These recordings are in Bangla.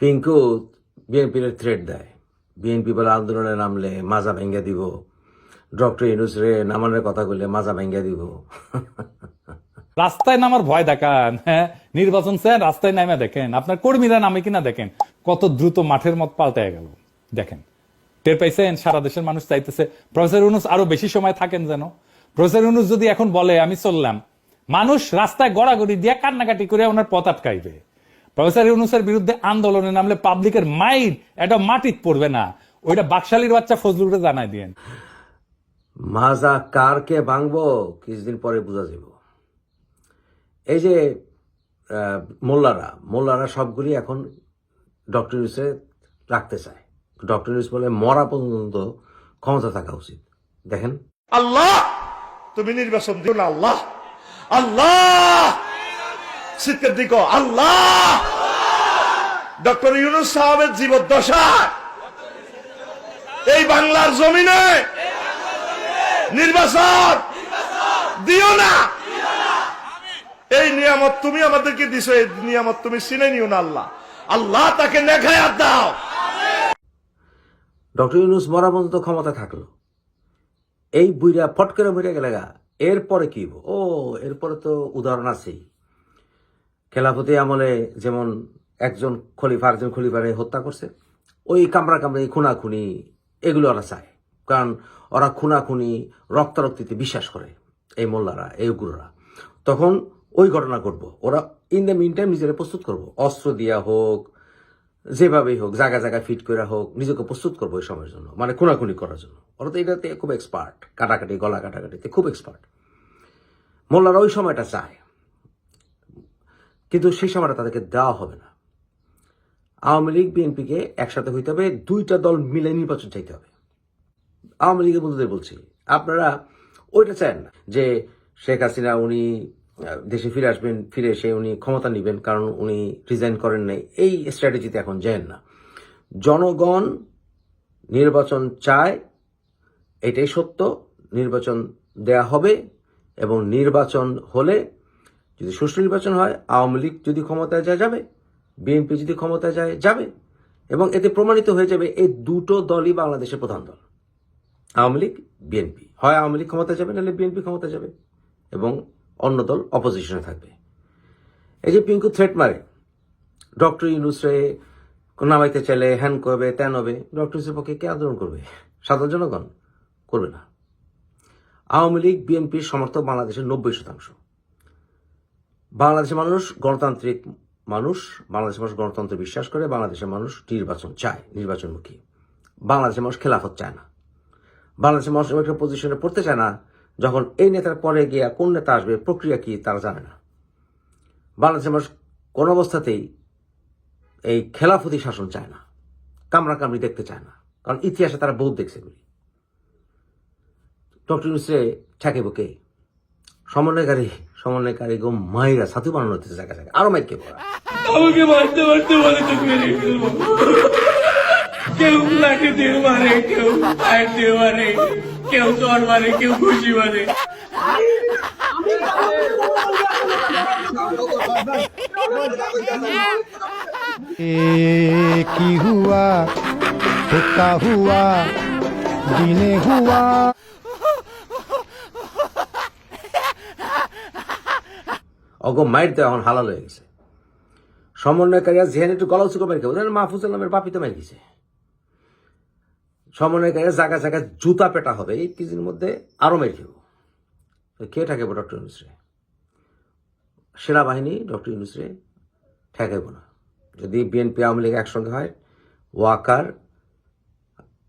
পিঙ্কু বিএনপির থ্রেট দেয়। বিএনপি বলে আন্দোলনে নামলে মাজা ভেঙ্গে দিব, ডক্টর ইউনূস রে নামানোর কথা বললে মাজা ভেঙ্গে দিব। রাস্তায় নামার ভয় দেখান, হ্যাঁ নির্বাচন চান রাস্তায় নামে দেখেন আপনার কর্মীরা নামে কিনা দেখেন, কত দ্রুত মাঠের মত পাল্টে গেল দেখেন। টের পাইছেন সারা দেশের মানুষ চাইতেছে প্রফেসর ইউনূস আরো বেশি সময় থাকেন যেন। প্রফেসর ইউনূস যদি এখন বলে আমি চললাম, মানুষ রাস্তায় গড়াগড়ি দিয়ে কান্নাকাটি করে ওনার পথ আটকাইবে। প্রফেসর ইউনূসের বিরুদ্ধে আন্দোলনে নামলে পাবলিকের মাইর এটা মাটিত পড়বে না, ওইটা বাকশালীর বাচ্চা ফজলুরে জানাই দিয়েন। মাজা কার কে ভাঙবো কিছুদিন পরে বোঝা যাব। এই যে মোল্লারা সবগুলি এখন ডক্টর ইউনূসে রাখতে চায়। ডক্টর ইউনূস বলে মরা পর্যন্ত ক্ষমতা থাকা উচিত। দেখেন, আল্লাহ তুমি নির্বাচন দিও না, আল্লাহ আল্লাহ শীতের দিক আল্লাহ ডক্টর ইউনূস সাহেবের জীবদ্দশা এই বাংলার জমিনে নির্বাচন দিও না। এই নিয়ামত তুমি আমাদেরকে দিছো, এই নিয়ামত তুমি চিনে নিও না আল্লাহ। আল্লাহ তাকে নেখায়াত দাও। ডক্টর ইউনূস মরা পর্যন্ত ক্ষমতা থাকলো, এই বুইরা ফট করে মরে গেলে গা, এরপরে কি হইব? ও এরপরে তো উদাহরণ আছেই। খেলাফতি আমলে যেমন একজন খলিফা আরেকজন খলিফারে হত্যা করছে, ওই কামড়াকামড়ি খুনাখুনি এগুলো ওরা চায়, কারণ ওরা খুনাখুনি রক্তারক্তিতে বিশ্বাস করে এই মোল্লারা, এই উগ্ররা। তখন ওই ঘটনা ঘটবো, ওরা ইন দ্য মিন টাইম নিজেরা প্রস্তুত করবো, অস্ত্র দিয়া হোক যেভাবেই হোক, জায়গা জায়গায় ফিট করে হোক, নিজেকে প্রস্তুত করবো ওই সময়ের জন্য, মানে খুনাখুনি করার জন্য। ওরা তো এটাতে খুব এক্সপার্ট, কাটাকাটি গলা কাটাকাটিতে খুব এক্সপার্ট। মোল্লারা ওই সময়টা চায়, কিন্তু সেই সময়টা তাদেরকে দেওয়া হবে না। আওয়ামী লীগ বিএনপিকে একসাথে হইতে হবে, দুইটা দল মিলে নির্বাচন চাইতে হবে। আওয়ামী লীগের বন্ধুদের বলছি, আপনারা ওইটা চান না যে শেখ হাসিনা উনি দেশে ফিরে আসবেন, ফিরে এসে উনি ক্ষমতা নেবেন কারণ উনি রিজাইন করেন নাই, এই স্ট্র্যাটেজিতে এখন যান না। জনগণ নির্বাচন চায়, এটাই সত্য। নির্বাচন দেয়া হবে এবং নির্বাচন হলে যদি সুষ্ঠু নির্বাচন হয়, আওয়ামী লীগ যদি ক্ষমতায় যায় যাবে, বিএনপি যদি ক্ষমতায় যায় যাবে, এবং এতে প্রমাণিত হয়ে যাবে এই দুটো দলই বাংলাদেশের প্রধান দল, আওয়ামী লীগ বিএনপি। হয় আওয়ামী লীগ ক্ষমতায় যাবে, নাহলে বিএনপি ক্ষমতায় যাবে এবং অন্য দল অপোজিশনে থাকবে। এই যে পিঙ্কু থ্রেট মারে ডক্টর ইউনূসরে নামাইতে চাইলে হ্যান করবে, ত্যান হবে, ডক্টর ইউনূসের পক্ষে কে আন্দোলন করবে? সাধারণ জনগণ করবে না। আওয়ামী লীগ বিএনপির সমর্থক বাংলাদেশের 90%। বাংলাদেশের মানুষ গণতান্ত্রিক মানুষ, বাংলাদেশের মানুষ গণতন্ত্রে বিশ্বাস করে, বাংলাদেশের মানুষ নির্বাচন চায়, নির্বাচনমুখী। বাংলাদেশের মানুষ খেলাফত চায় না। বাংলাদেশের মানুষ একটা পজিশনে পড়তে চায় না যখন এই নেতার পরে গিয়া কোন নেতা আসবে, প্রক্রিয়া কি তারা জানে না। বাংলাদেশের মানুষ কোন অবস্থাতেই এই খেলাফতি শাসন চায় না, কামড়াকামড়ি দেখতে চায় না, কারণ ইতিহাসে তারা বহুত দেখছে এগুলি। ডক্টর ইউনূসে ঠেকেব কে? সমন্বয়কারী গো মাইরা সাথু বানানো হচ্ছে জায়গা জায়গায়, আরো মাইকে পড়া। আমাকে মারতে মারতে বলে তো মেরে ফেলবো। কেউ লাঠি দিয়ে মারে, কেউ ফায়ার দিয়ে মারে, কেউ চর মারে, কেউ খুশি মারে। কি হুয়া তো কা হুয়া দিনে হুয়া। অগো মাইর তো এখন হালাল হয়ে গেছে। সমন্বয়কারীরা যেখানে একটু গলা উঁচু করে কেউ মাহফুজ আলমের বাপিতে মাই গেছে। সমন্বয়কারীরা জায়গা জায়গায় জুতা পেটা হবে, এই কিছুদিনের মধ্যে আরো মেরে খেব। কে ঠেকাবো ডক্টর ইউনূসরে? সেনাবাহিনী ডক্টর ইউনূসরে ঠেকাইব না। যদি বিএনপি আওয়ামী লীগ একসঙ্গে হয়, ওয়াকার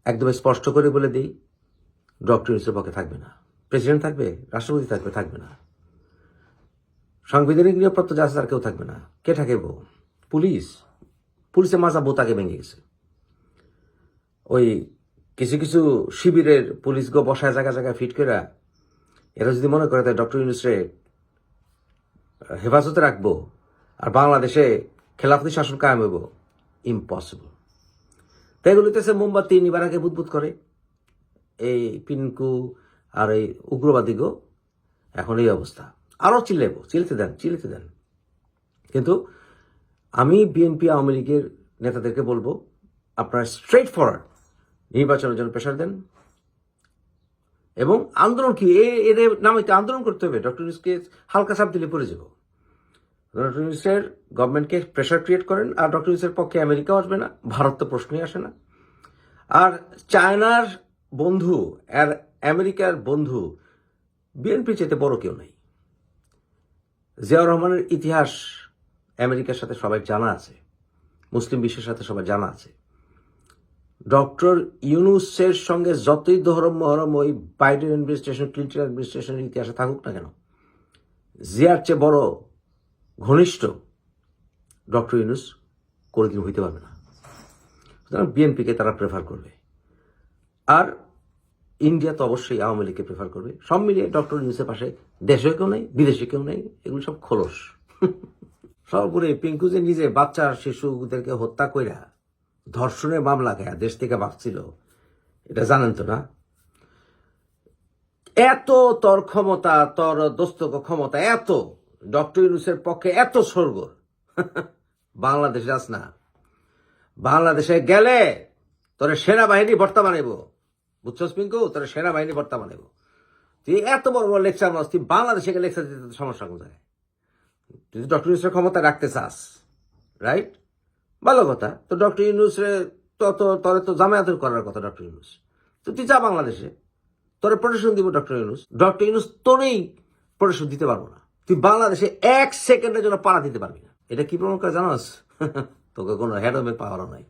একদম স্পষ্ট করে বলে দিই, ডক্টর ইউনূসের পক্ষে থাকবে না। প্রেসিডেন্ট থাকবে, রাষ্ট্রপতি থাকবে, থাকবে না। সাংবিধানিক নিরাপত্তা যা আছে তার কেউ থাকবে না। কে ঠেকাইব? পুলিশের মাজা বোতাকে ভেঙে গেছে। ওই কিছু কিছু শিবিরের পুলিশ গো বসায় জায়গা জায়গায় ফিট করে, এরা যদি মনে করে তাই ডক্টর ইউনূসরে হেফাজতে রাখবো আর বাংলাদেশে খেলাফতি শাসন কায়েম হইব, ইম্পসিবল। তাই এগুলিতেছে মোমবাতি নিবার আগে বুদবুদ করে এই পিনকু আর এই উগ্রবাদী গো। এখন এই অবস্থা, আরো চিল্লাইব, চিলতে দেন। কিন্তু আমি বিএনপি আওয়ামী লীগের নেতাদেরকে বলবো আপনারা স্ট্রেট ফরওয়ার্ড নির্বাচনের জন্য প্রেশার দেন এবং আন্দোলন কি এদের নামে আন্দোলন করতে হবে। ডক্টর ইউনূসকে হালকা চাপ দিলে পড়ে যাব। ডক্টর ইউনূসের গভর্নমেন্টকে প্রেশার ক্রিয়েট করেন, আর ডক্টর ইউনূসের পক্ষে আমেরিকাও আসবে না, ভারত তো প্রশ্নই আসে না। আর চায়নার বন্ধু আর আমেরিকার বন্ধু বিএনপি চেয়ে বড় কেউ নেই। জিয়াউর রহমানের ইতিহাস আমেরিকার সাথে সবাই জানা আছে, মুসলিম বিশ্বের সাথে সবাই জানা আছে। ডক্টর ইউনূসের সঙ্গে যতই দহরম মহরম ওই বাইডেন অ্যাডমিনিস্ট্রেশন, ক্লিন্টন অ্যাডমিনিস্ট্রেশনের ইতিহাসে থাকুক না কেন, জিয়ার চেয়ে বড় ঘনিষ্ঠ ডক্টর ইউনূস কোনোদিন হইতে পারবে না। সুতরাং বিএনপিকে তারা প্রেফার করবে, আর ইন্ডিয়া তো অবশ্যই আওয়ামী লীগকে প্রেফার করবে। সব মিলিয়ে ডক্টর ইউনূসের পাশে দেশে কেউ নেই, বিদেশে কেউ নেই, এগুলো সব খোলস। সর্বোপরি পিঙ্কু যে নিজে বাচ্চা শিশুদেরকে হত্যা কইরা ধর্ষণের মামলা খেয়া দেশ থেকে ভাগছিল, এটা জানেন তো না? এত তোর ক্ষমতা, তোর দোস্তক ক্ষমতা, এত ডক্টর ইউনূসের পক্ষে এত সরগোল বাংলাদেশে আস না। বাংলাদেশে গেলে তোরে সেনাবাহিনী ভর্তা বানাইব, বুঝছস পিঙ্কু? তোরে সেনাবাহিনী ভর্তা বানাইব। তুই এত বড় বড় লেকচার মাস, তুই বাংলাদেশে গেলে লেকচার দিতে সমস্যা কোন জায়গায়? তুই ডক্টর ইউনূসের ক্ষমতা রাখতে চাস, রাইট? ভালো কথা। তো ডক্টর ইউনূসে তোরে তো জামায়াতের করার কথা ডক্টর ইউনূস। তো তুই যা বাংলাদেশে, তোরে প্রোটেকশন দিব ডক্টর ইউনূস। ডক্টর ইউনূস তোরেই প্রোটেকশন দিতে পারবো না। তুই বাংলাদেশে 1 সেকেন্ডের জন্য পাড়া দিতে পারবি না। এটা কি প্রমাণ করে জানাস? তোকে কোনো হেডমের পাওয়ারও নাই।